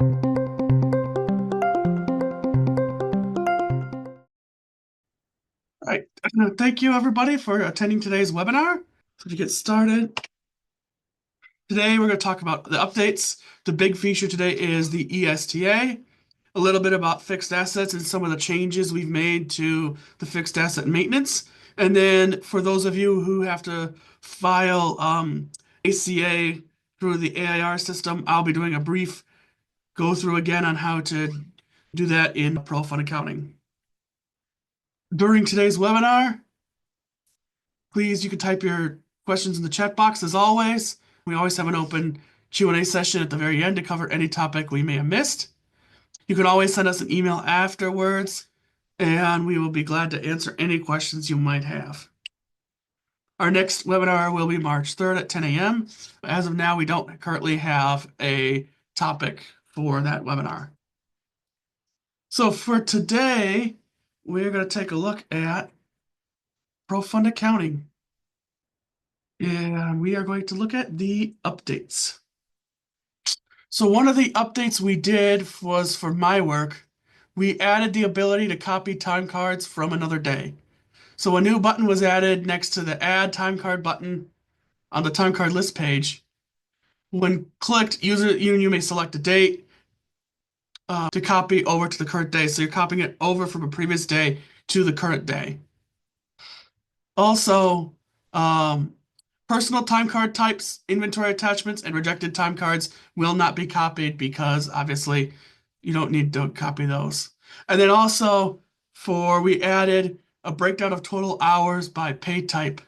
All right. Thank you, everybody, for attending today's webinar. So to get started, today we're going to talk about the updates. The big feature today is the ESTA, a little bit about fixed assets and some of the changes we've made to the fixed asset maintenance. And then for those of you who have to file ACA through the AIR system, I'll be doing a brief go through again on how to do that in Pro Fund Accounting. During today's webinar, please, you can type your questions in the chat box as always. We always have an open Q&A session at the very end to cover any topic we may have missed. You can always send us an email afterwards, and we will be glad to answer any questions you might have. Our next webinar will be March 3rd at 10 a.m. As of now, we don't currently have a topic for that webinar. So for today, we're going to take a look at Pro Fund Accounting. And we are going to look at the updates. So one of the updates we did was for my work, we added the ability to copy time cards from another day. So a new button was added next to the Add Time Card button on the time card list page. When clicked, you may select a date to copy over to the current day. So you're copying it over from a previous day to the current day. Also, personal time card types, inventory attachments, and rejected time cards will not be copied because obviously you don't need to copy those. And then also we added a breakdown of total hours by pay type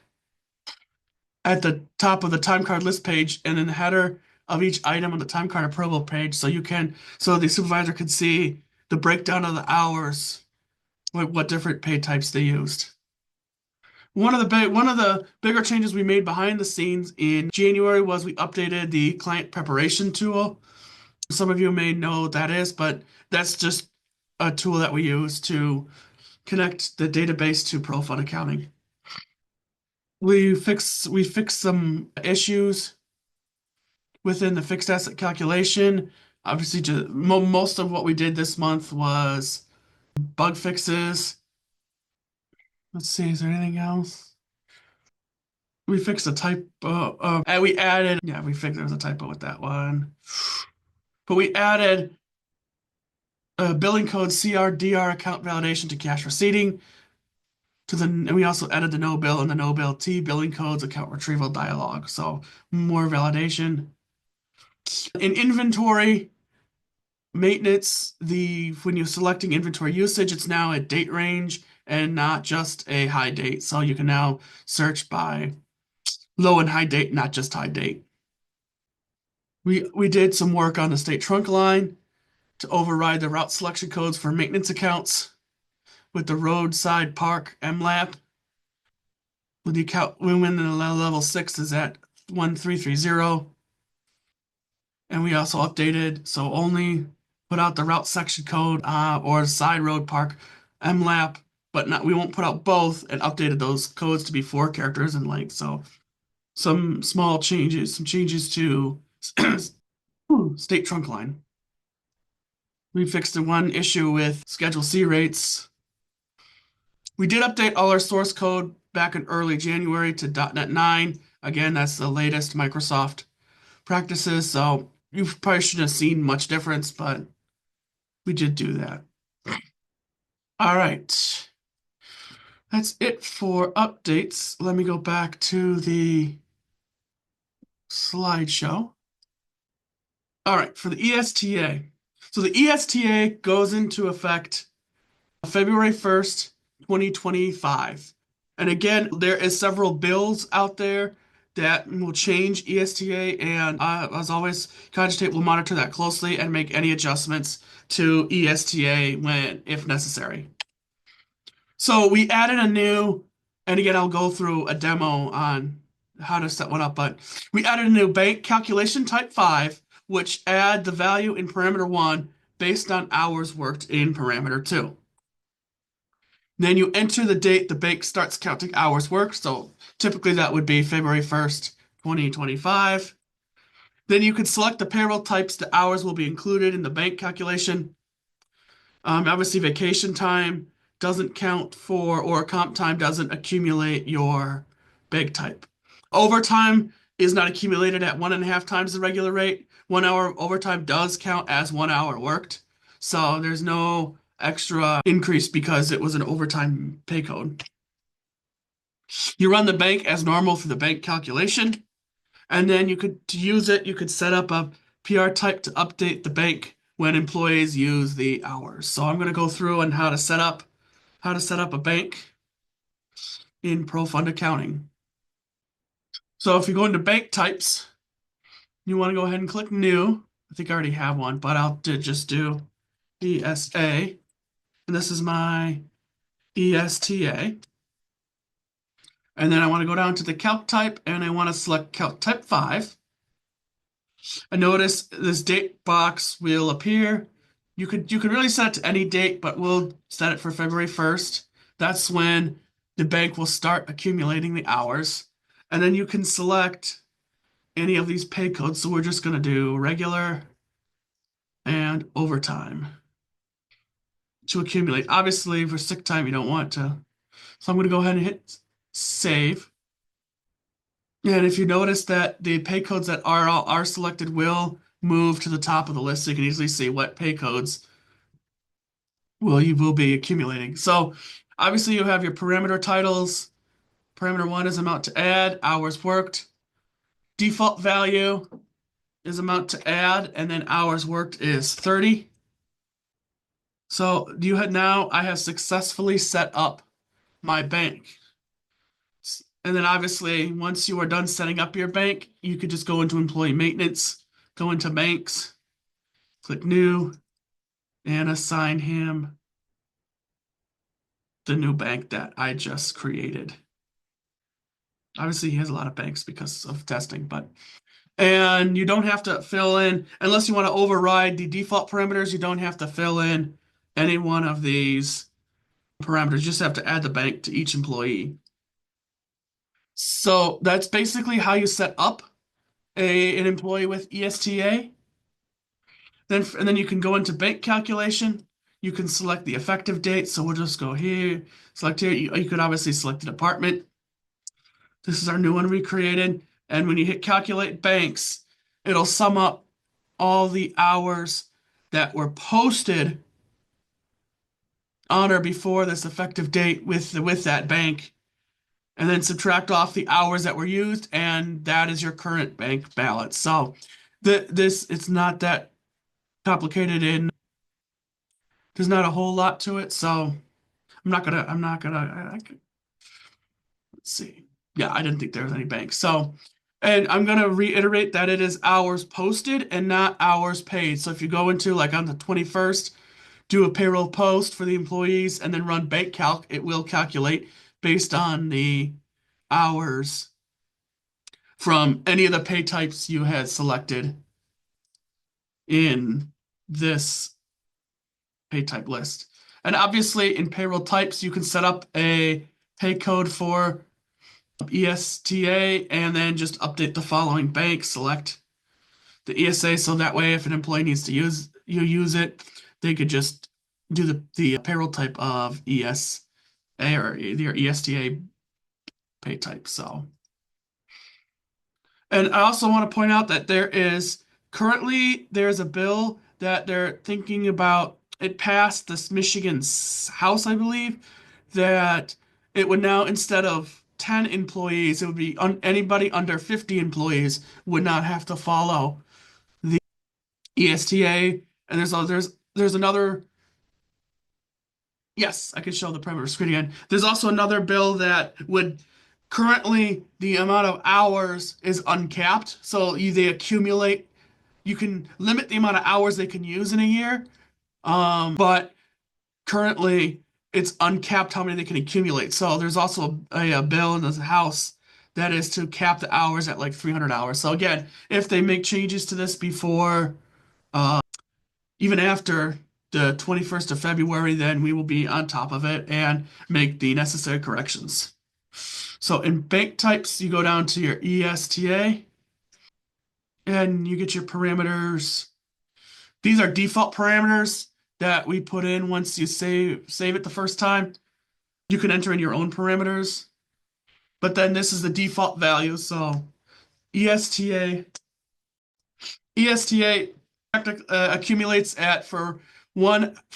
at the top of the time card list page and in the header of each item on the time card approval page so the supervisor can see the breakdown of the hours, what different pay types they used. One of the bigger changes we made behind the scenes in January was we updated the client preparation tool. Some of you may know what that is, but that's just a tool that we use to connect the database to Pro Fund Accounting. We fixed some issues within the fixed asset calculation. Obviously, most of what we did this month was bug fixes. Let's see, is there anything else? We fixed a typo. And we fixed there was a typo with that one. But we added a billing code CRDR account validation to cash receipting. And we also added the no bill and the no bill T billing codes account retrieval dialog. So more validation. In inventory maintenance, when you're selecting inventory usage, it's now a date range and not just a high date. So you can now search by low and high date, not just high date. We did some work on the state trunk line to override the route selection codes for maintenance accounts with the roadside park MLAP. With the account when the level 6 is at 1330. And we also updated, so only put out the route section code or side road park MLAP, but we won't put out both, and updated those codes to be 4 characters in length. So some changes to state trunk line. We fixed the one issue with Schedule C rates. We did update all our source code back in early January to .NET 9. Again, that's the latest Microsoft practices, so you probably shouldn't have seen much difference, but we did do that. All right. That's it for updates. Let me go back to the slideshow. All right, for the ESTA. So the ESTA goes into effect February 1st, 2025. And again, there is several bills out there that will change ESTA, and as always, Cogitate will monitor that closely and make any adjustments to ESTA if necessary. So we added and again, I'll go through a demo on how to set one up, but we added a new bank calculation type 5, which add the value in parameter 1 based on hours worked in parameter 2. Then you enter the date the bank starts counting hours worked. So typically that would be February 1st, 2025. Then you could select the payroll types. The hours will be included in the bank calculation. Obviously, vacation time doesn't count for, or comp time doesn't accumulate your bank type. Overtime is not accumulated at 1.5 times the regular rate. 1 hour overtime does count as 1 hour worked. So there's no extra increase because it was an overtime pay code. You run the bank as normal for the bank calculation. And then to use it, you could set up a PR type to update the bank when employees use the hours. So I'm going to go through on how to set up a bank in Pro Fund Accounting. So if you go into bank types, you want to go ahead and click New. I think I already have one, but I'll just do ESA. And this is my ESTA. And then I want to go down to the calc type and I want to select calc type 5. And notice this date box will appear. You could really set it to any date, but we'll set it for February 1st. That's when the bank will start accumulating the hours. And then you can select any of these pay codes. So we're just going to do regular and overtime to accumulate. Obviously, for sick time, you don't want to. So I'm going to go ahead and hit save. And if you notice that the pay codes that are selected will move to the top of the list, so you can easily see what pay codes you will be accumulating. So obviously you have your parameter titles. Parameter 1 is amount to add, hours worked. Default value is amount to add, and then hours worked is 30. So I have successfully set up my bank. And then obviously, once you are done setting up your bank, you could just go into employee maintenance, go into banks, click new, and assign him the new bank that I just created. Obviously, he has a lot of banks because of testing, and you don't have to fill in, unless you want to override the default parameters, you don't have to fill in any one of these parameters. You just have to add the bank to each employee. So that's basically how you set up an employee with ESTA. And then you can go into bank calculation. You can select the effective date. So we'll just go here, select here. You could obviously select the department. This is our new one we created. And when you hit calculate banks, it'll sum up all the hours that were posted on or before this effective date with that bank, and then subtract off the hours that were used, and that is your current bank balance. So it's not that complicated, and there's not a whole lot to it. So let's see. Yeah, I didn't think there was any banks. So, and I'm gonna reiterate that it is hours posted and not hours paid. So if you go into like on the 21st, do a payroll post for the employees and then run bank calc, it will calculate based on the hours from any of the pay types you had selected in this pay type list. And obviously in payroll types, you can set up a pay code for ESTA and then just update the following bank, select the ESA, so that way if an employee needs to use it, they could just do the payroll type of ESA or your ESTA pay type. So, and I also want to point out that there's a bill that they're thinking about. It passed this Michigan's House, I believe, that it would now, instead of 10 employees, it would be anybody under 50 employees would not have to follow the ESTA. And there's another. Yes, I can show the perimeter screen again. There's also another bill that would currently the amount of hours is uncapped, so they accumulate. You can limit the amount of hours they can use in a year, but currently it's uncapped how many they can accumulate. So there's also a bill in the House that is to cap the hours at like 300 hours. So again, if they make changes to this before, even after the 21st of February, then we will be on top of it and make the necessary corrections. So in bank types, you go down to your ESTA. and you get your parameters. These are default parameters that we put in once you save it the first time. You can enter in your own parameters, but then this is the default value. So ESTA ESTA accumulates at for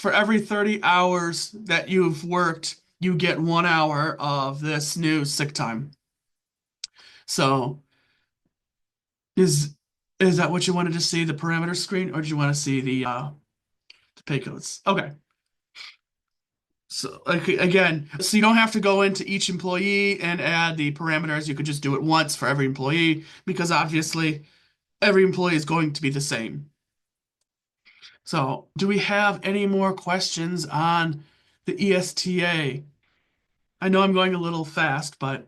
every 30 hours that you've worked, you get 1 hour of this new sick time. So is is that what you wanted to see, the parameter screen, or do you want to see the pay codes? Okay. So like, again, so you don't have to go into each employee and add the parameters. You could just do it once for every employee because obviously every employee is going to be the same. So, do we have any more questions on the ESTA? I know I'm going a little fast, but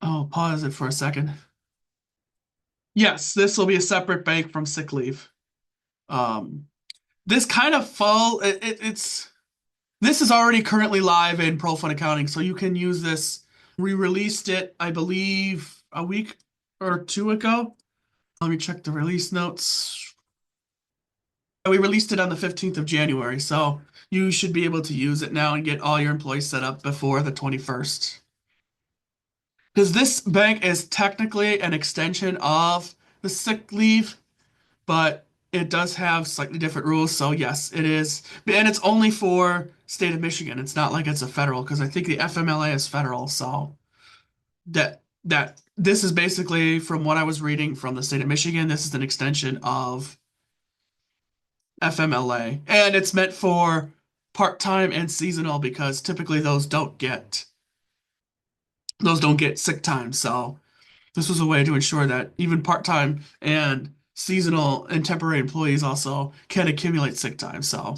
I'll pause it for a second. Yes, this will be a separate bank from sick leave. Um, this kind of it's this is already currently live in Pro Fund Accounting, so you can use this. We released it, I believe, a week or two ago. Let me check the release notes. We released it on the 15th of January, so you should be able to use it now and get all your employees set up before the 21st. Because this bank is technically an extension of the sick leave, but it does have slightly different rules. So yes, it is. And it's only for state of Michigan. It's not like it's a federal, because I think the FMLA is federal. So that this is basically, from what I was reading from the state of Michigan, this is an extension of FMLA, and it's meant for part-time and seasonal because typically those don't get sick time. So this was a way to ensure that even part-time and seasonal and temporary employees also can accumulate sick time. So,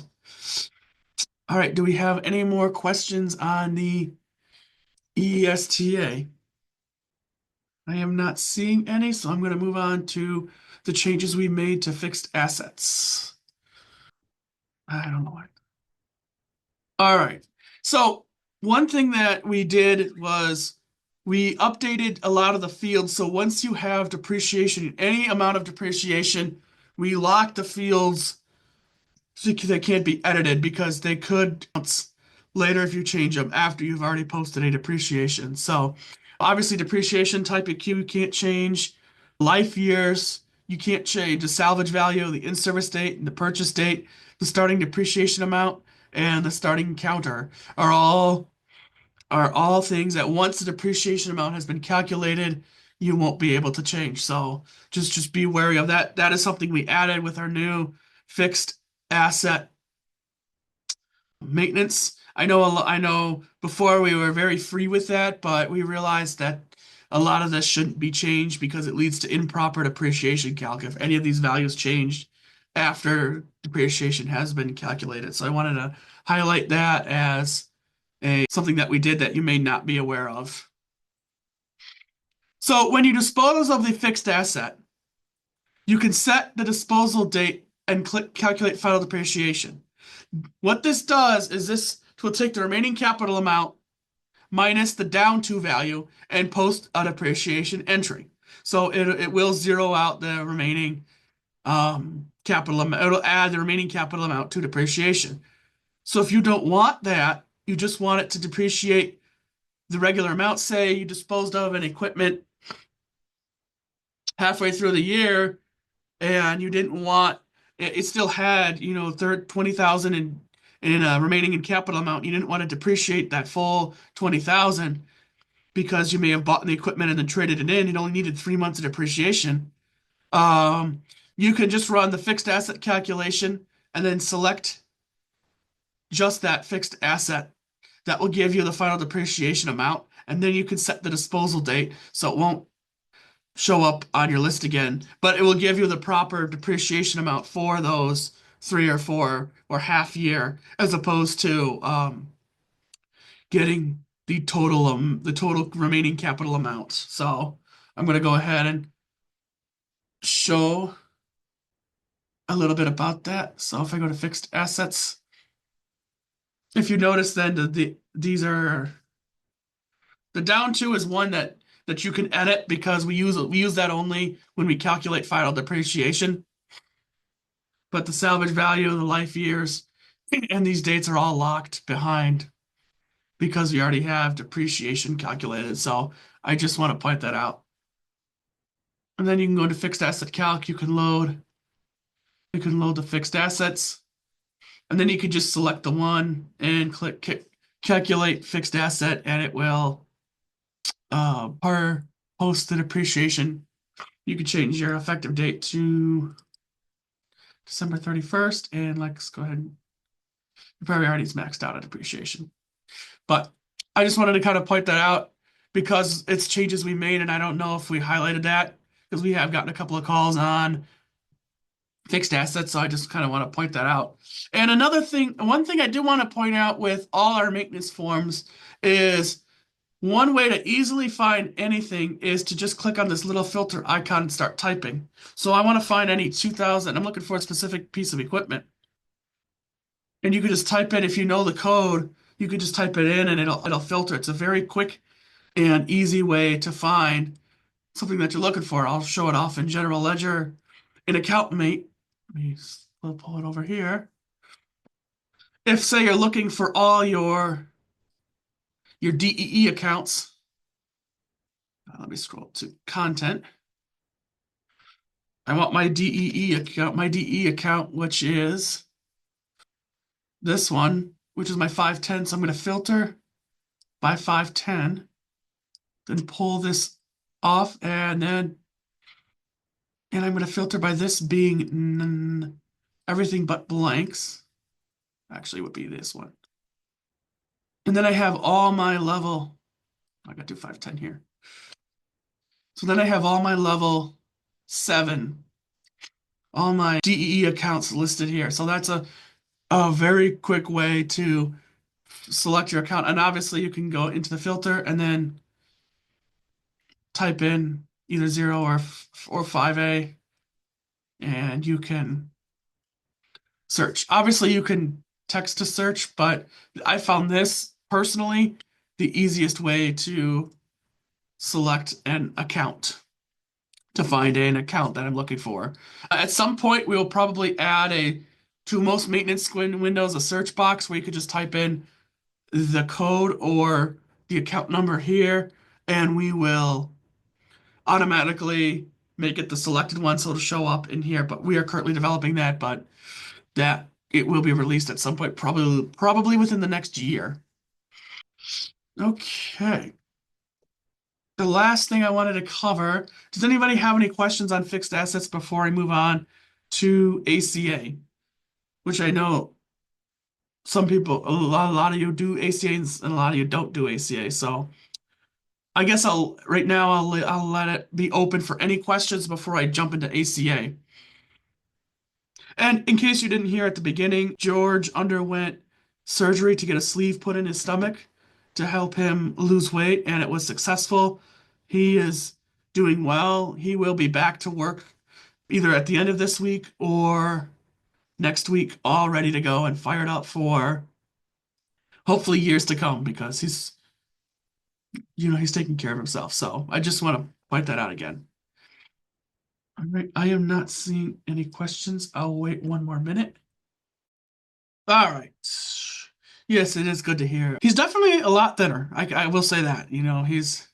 all right, do we have any more questions on the ESTA? I am not seeing any, so I'm going to move on to the changes we made to fixed assets. I don't know why. All right. So one thing that we did was we updated a lot of the fields. So once you have depreciation, any amount of depreciation, we lock the fields so they can't be edited because they could bounce later if you change them after you've already posted a depreciation. So obviously depreciation type you can't change. Life years, you can't change. The salvage value, the in-service date, and the purchase date, the starting depreciation amount, and the starting counter are all things that once the depreciation amount has been calculated, you won't be able to change. So just be wary of that. That is something we added with our new fixed asset maintenance. I know before we were very free with that, but we realized that a lot of this shouldn't be changed because it leads to improper depreciation calc if any of these values changed after depreciation has been calculated. So I wanted to highlight that as a something that we did that you may not be aware of. So when you dispose of the fixed asset, you can set the disposal date and click calculate final depreciation. What this does is this will take the remaining capital amount minus the down to value and post a depreciation entry. So it will zero out the remaining capital amount. It'll add the remaining capital amount to depreciation. So if you don't want that, you just want it to depreciate the regular amount. Say you disposed of an equipment halfway through the year and you didn't want it still had 20,000 in remaining in capital amount. You didn't want to depreciate that full 20,000 because you may have bought the equipment and then traded it in. It only needed 3 months of depreciation. Um, you can just run the fixed asset calculation and then select just that fixed asset. That will give you the final depreciation amount, and then you can set the disposal date so it won't show up on your list again, but it will give you the proper depreciation amount for those 3 or 4 or half year, as opposed to getting the total remaining capital amount. So I'm going to go ahead and show a little bit about that. So if I go to fixed assets, if you notice then these are the down to is one that that you can edit because we use that only when we calculate final depreciation. But the salvage value, the life years, and these dates are all locked behind because we already have depreciation calculated. So I just want to point that out. And then you can go to fixed asset calc. You can load the fixed assets, and then you can just select the one and click calculate fixed asset, and it will per post the depreciation. You can change your effective date to December 31st, and let's go ahead. It probably already is maxed out at depreciation. But I just wanted to kind of point that out because it's changes we made, and I don't know if we highlighted that because we have gotten a couple of calls on fixed assets, so I just kind of want to point that out. And one thing I do want to point out with all our maintenance forms is one way to easily find anything is to just click on this little filter icon and start typing. So I want to find any 2000, I'm looking for a specific piece of equipment. And you can just type in, if you know the code, you can just type it in and it'll filter. It's a very quick and easy way to find something that you're looking for. I'll show it off in General Ledger in Account Mate. We'll pull it over here. If say you're looking for all your DEE accounts, let me scroll to content. I want my DE account, which is this one, which is my 510. So I'm going to filter by 510, then pull this off, and I'm going to filter by this being everything but blanks. Actually, it would be this one. And then I have all my level. I got to do 510 here. So then I have all my level 7, all my DEE accounts listed here. So that's a very quick way to select your account. And obviously you can go into the filter and then type in either 0 or 5A, and you can search. Obviously you can text to search, but I found this personally the easiest way to select an account, to find an account that I'm looking for. At some point, we will probably add to most maintenance windows a search box where you could just type in the code or the account number here, and we will automatically make it the selected one so it'll show up in here. But we are currently developing that, but that it will be released at some point, probably within the next year. Okay. The last thing I wanted to cover, does anybody have any questions on fixed assets before I move on to ACA? Which I know some people, a lot of you do ACA and a lot of you don't do ACA. So I guess right now I'll let it be open for any questions before I jump into ACA. And in case you didn't hear at the beginning, George underwent surgery to get a sleeve put in his stomach to help him lose weight, and it was successful. He is doing well. He will be back to work either at the end of this week or next week, all ready to go and fired up for hopefully years to come because he's taking care of himself. So I just want to point that out again. All right, I am not seeing any questions. I'll wait one more minute. All right. Yes, it is good to hear. He's definitely a lot thinner. I will say that. He's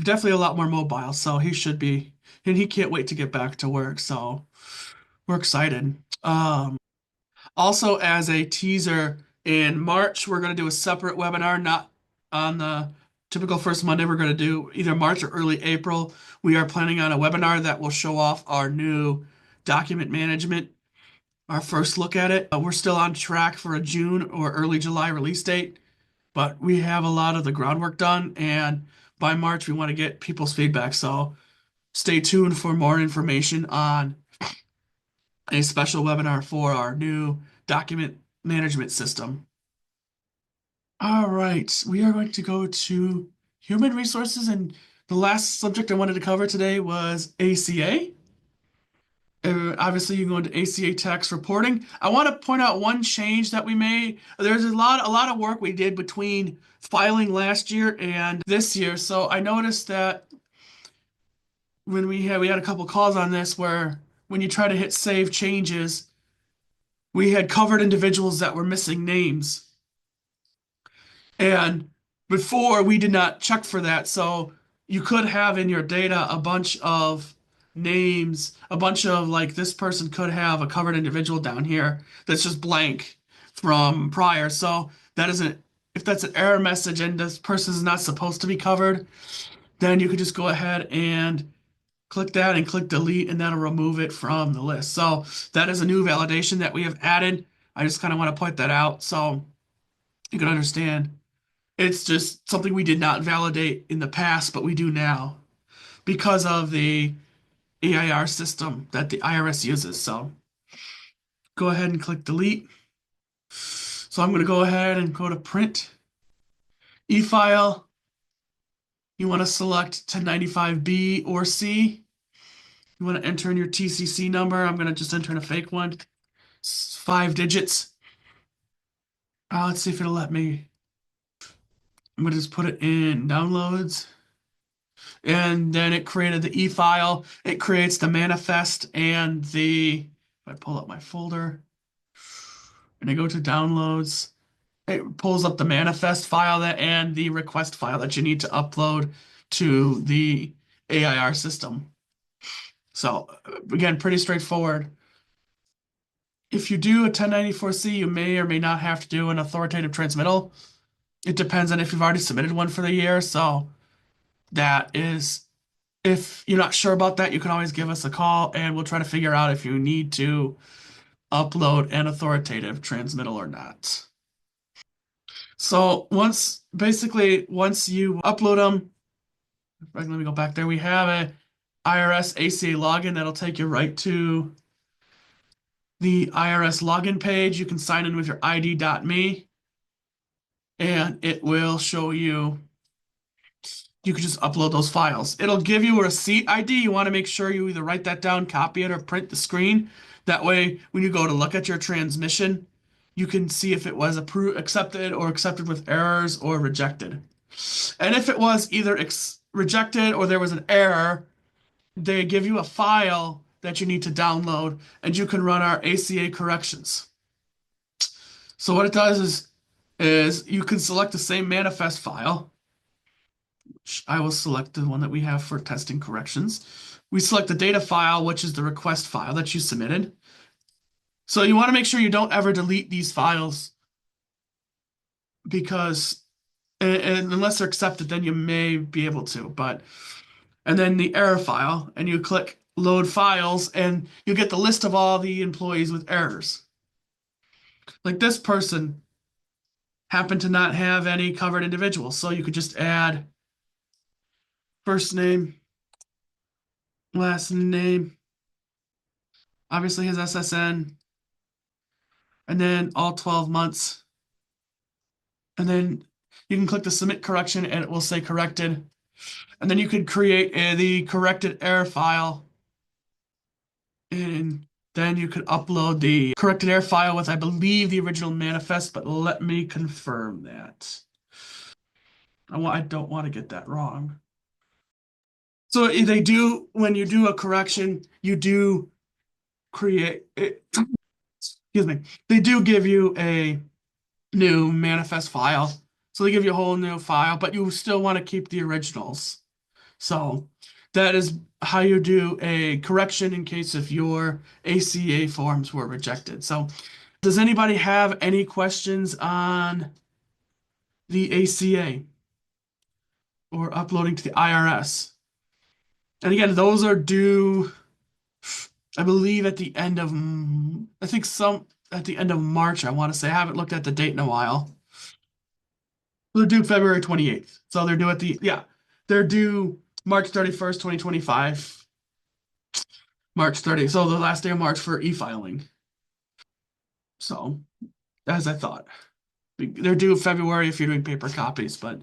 definitely a lot more mobile, so he should be, and he can't wait to get back to work. So we're excited. Also, as a teaser, in March, we're going to do a separate webinar, not on the typical first Monday. We're going to do either March or early April. We are planning on a webinar that will show off our new document management, our first look at it. We're still on track for a June or early July release date, but we have a lot of the groundwork done, and by March, we want to get people's feedback. So stay tuned for more information on a special webinar for our new document management system. All right, we are going to go to human resources, and the last subject I wanted to cover today was ACA. Obviously, you can go into ACA Tax Reporting. I want to point out one change that we made. There's a lot of work we did between filing last year and this year. So I noticed that when we had a couple calls on this where when you try to hit save changes, we had covered individuals that were missing names. And before we did not check for that. So you could have in your data a bunch of names, a bunch of like this person could have a covered individual down here that's just blank from prior. So that isn't, if that's an error message and this person is not supposed to be covered, then you could just go ahead and click that and click delete, and that'll remove it from the list. So that is a new validation that we have added. I just kind of want to point that out so you can understand. It's just something we did not validate in the past, but we do now because of the AIR system that the IRS uses. So go ahead and click delete. So I'm going to go ahead and go to print, e-file. You want to select 1095B or C. You want to enter in your TCC number. I'm going to just enter in a fake one. It's 5 digits. Let's see if it'll let me. I'm going to just put it in downloads. And then it created the e-file. It creates the manifest and if I pull up my folder and I go to downloads, it pulls up the manifest file and the request file that you need to upload to the AIR system. So again, pretty straightforward. If you do a 1094C, you may or may not have to do an authoritative transmittal. It depends on if you've already submitted one for the year. So that is, if you're not sure about that, you can always give us a call and we'll try to figure out if you need to upload an authoritative transmittal or not. So once you upload them, let me go back there. We have a IRS ACA login that'll take you right to the IRS login page. You can sign in with your ID.me and it will show you. You can just upload those files. It'll give you a receipt ID. You want to make sure you either write that down, copy it, or print the screen. That way, when you go to look at your transmission, you can see if it was approved, accepted, or accepted with errors, or rejected. And if it was either rejected or there was an error, they give you a file that you need to download, and you can run our ACA corrections. So what it does is you can select the same manifest file. I will select the one that we have for testing corrections. We select the data file, which is the request file that you submitted. So you want to make sure you don't ever delete these files because and unless they're accepted, then you may be able to. And then the error file, and you click load files, and you get the list of all the employees with errors. Like this person happened to not have any covered individuals, so you could just add first name, last name, obviously his SSN, and then all 12 months. And then you can click the submit correction and it will say corrected. And then you could create the corrected error file. And then you could upload the corrected error file with, I believe, the original manifest, but let me confirm that. I don't want to get that wrong. So they do, when you do a correction, you do create it. Excuse me. They do give you a new manifest file. So they give you a whole new file, but you still want to keep the originals. So that is how you do a correction in case if your ACA forms were rejected. So does anybody have any questions on the ACA or uploading to the IRS? And again, those are due, I believe, at the end of, at the end of March, I want to say. I haven't looked at the date in a while. They're due February 28th. So they're due they're due March 31st, 2025. March 30th. So the last day of March for e-filing. So, as I thought. They're due February if you're doing paper copies, but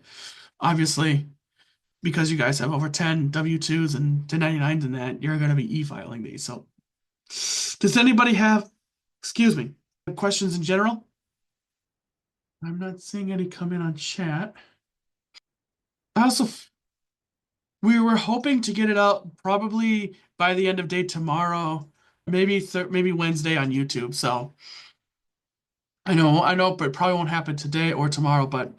obviously, because you guys have over 10 W-2s and 1099s and that, you're going to be e-filing these. So, Does anybody have, excuse me, questions in general? I'm not seeing any come in on chat. I also, we were hoping to get it out probably by the end of day tomorrow, maybe Wednesday on YouTube. So I know, but it probably won't happen today or tomorrow, but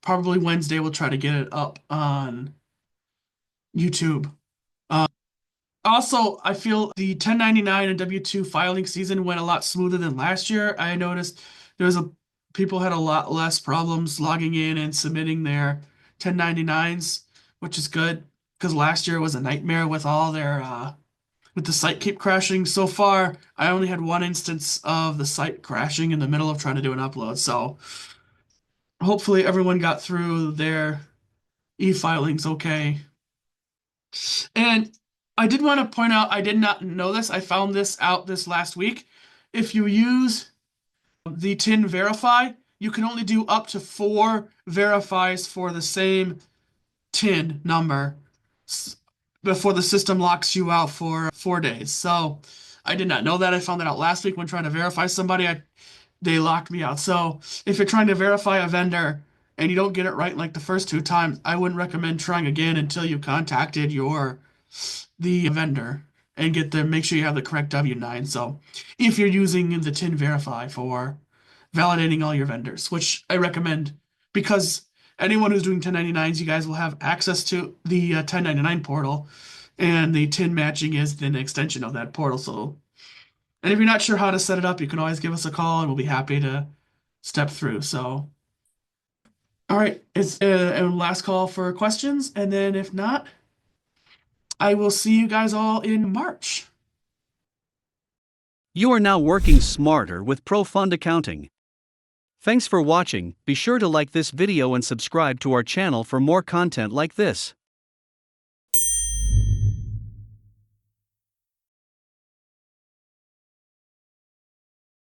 probably Wednesday we'll try to get it up on YouTube. Also, I feel the 1099 and W-2 filing season went a lot smoother than last year. I noticed there was a people had a lot less problems logging in and submitting their 1099s, which is good because last year was a nightmare with all their with the site keep crashing. So far, I only had one instance of the site crashing in the middle of trying to do an upload. So hopefully everyone got through their e-filings okay. And I did want to point out, I did not know this. I found this out this last week. If you use the TIN verify, you can only do up to 4 verifies for the same TIN number before the system locks you out for 4 days. So I did not know that. I found that out last week when trying to verify somebody. They locked me out. So if you're trying to verify a vendor and you don't get it right like the first 2 times, I wouldn't recommend trying again until you contacted the vendor and make sure you have the correct W-9. So if you're using the TIN verify for validating all your vendors, which I recommend because anyone who's doing 1099s, you guys will have access to the 1099 portal, and the TIN matching is an extension of that portal. So, and if you're not sure how to set it up, you can always give us a call, and we'll be happy to step through. So, all right, it's a last call for questions, and then if not, I will see you guys all in March. You are now working smarter with ProFund Accounting. Thanks for watching. Be sure to like this video and subscribe to our channel for more content like this.